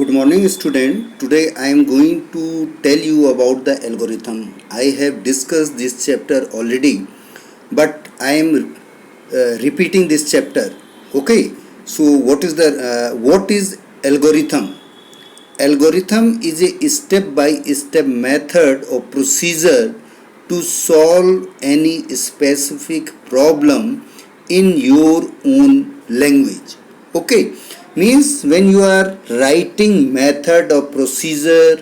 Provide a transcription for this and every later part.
Good morning, student. Today I am going to tell you about the algorithm. I have discussed this chapter already, but I am repeating this chapter. Okay. So what is algorithm? Algorithm is a step-by-step method or procedure to solve any specific problem in your own language. Okay, means when you are writing method or procedure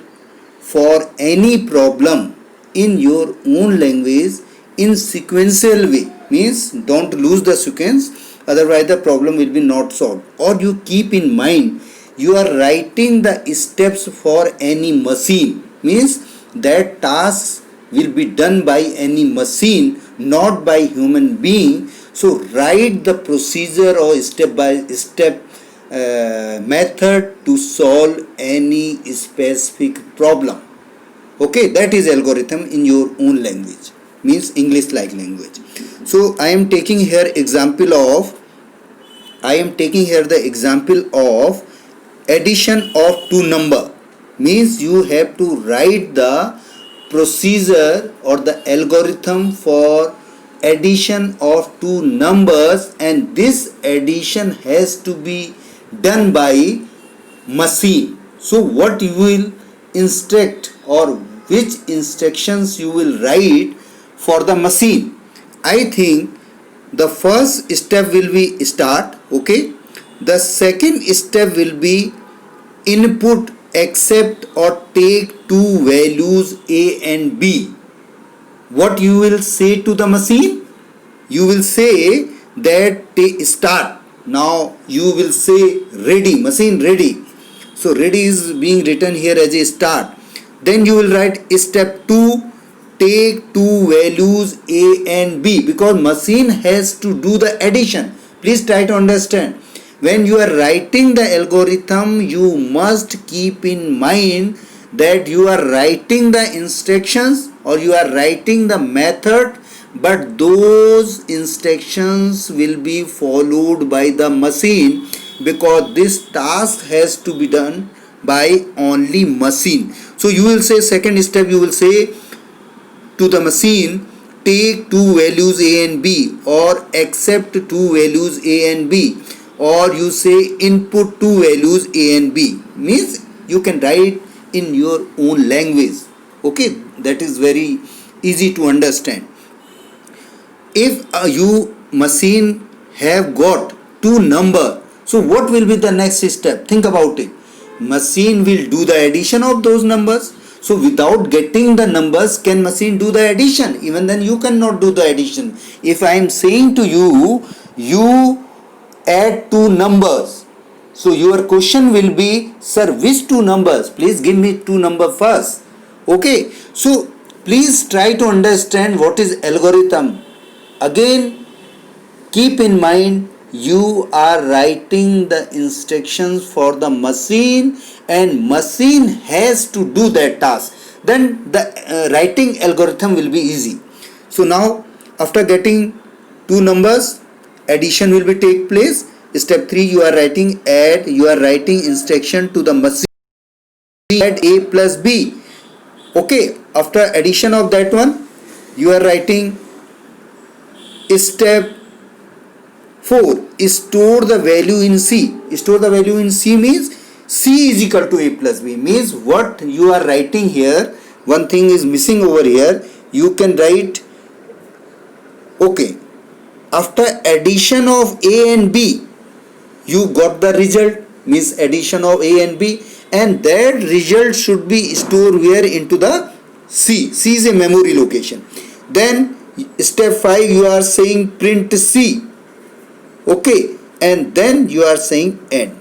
for any problem in your own language in sequential way, means don't lose the sequence, otherwise the problem will be not solved. Or you keep in mind you are writing the steps for any machine, means that task will be done by any machine, not by human being. So write the procedure or step by step method to solve any specific problem. Okay, that is algorithm in your own language, means English like language. So I am taking here the example of addition of two number, means you have to write the procedure or the algorithm for addition of two numbers, and this addition has to be done by machine. So what you will instruct or which instructions you will write for the machine? I think the first step will be start. Okay, the second step will be input, accept or take two values A and B. What you will say to the machine? You will say that start. Now you will say ready, machine ready. So ready is being written here as a start. Then you will write step 2, take two values A and B, because machine has to do the addition. Please try to understand. When you are writing the algorithm, you must keep in mind that you are writing the instructions or you are writing the method, but those instructions will be followed by the machine, because this task has to be done by only machine. So you will say second step, you will say to the machine, take two values A and B, or accept two values A and B, or you say input two values A and B. Means you can write in your own language. Okay, that is very easy to understand. If you machine have got two number, so what will be the next step? Think about it. Machine will do the addition of those numbers. So without getting the numbers, can machine do the addition? Even then you cannot do the addition. If I am saying to you, you add two numbers, so your question will be, sir, which two numbers? Please give me two number first. Okay, so please try to understand what is algorithm. Again, keep in mind you are writing the instructions for the machine and machine has to do that task. Then the writing algorithm will be easy. So now after getting two numbers, addition will be take place. Step 3, you are writing add, you are writing instruction to the machine, add A plus B. Okay, after addition of that one, you are writing step 4, store the value in C. Store the value in C means C is equal to A plus B. Means what you are writing here, one thing is missing over here. You can write, okay, after addition of A and B, you got the result, means addition of A and B, and that result should be stored where? Into the C. C is a memory location. Then step 5, you are saying print C. Okay, and then you are saying end.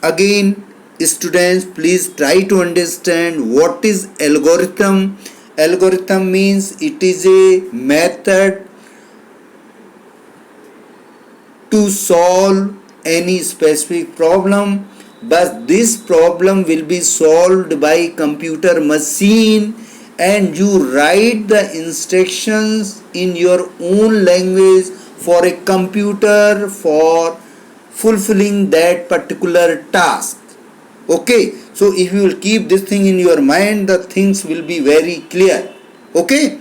Again, students, please try to understand what is algorithm. Algorithm means it is a method to solve any specific problem, but this problem will be solved by computer machine, and you write the instructions in your own language for a computer for fulfilling that particular task. Okay, so if you will keep this thing in your mind, the things will be very clear. Okay,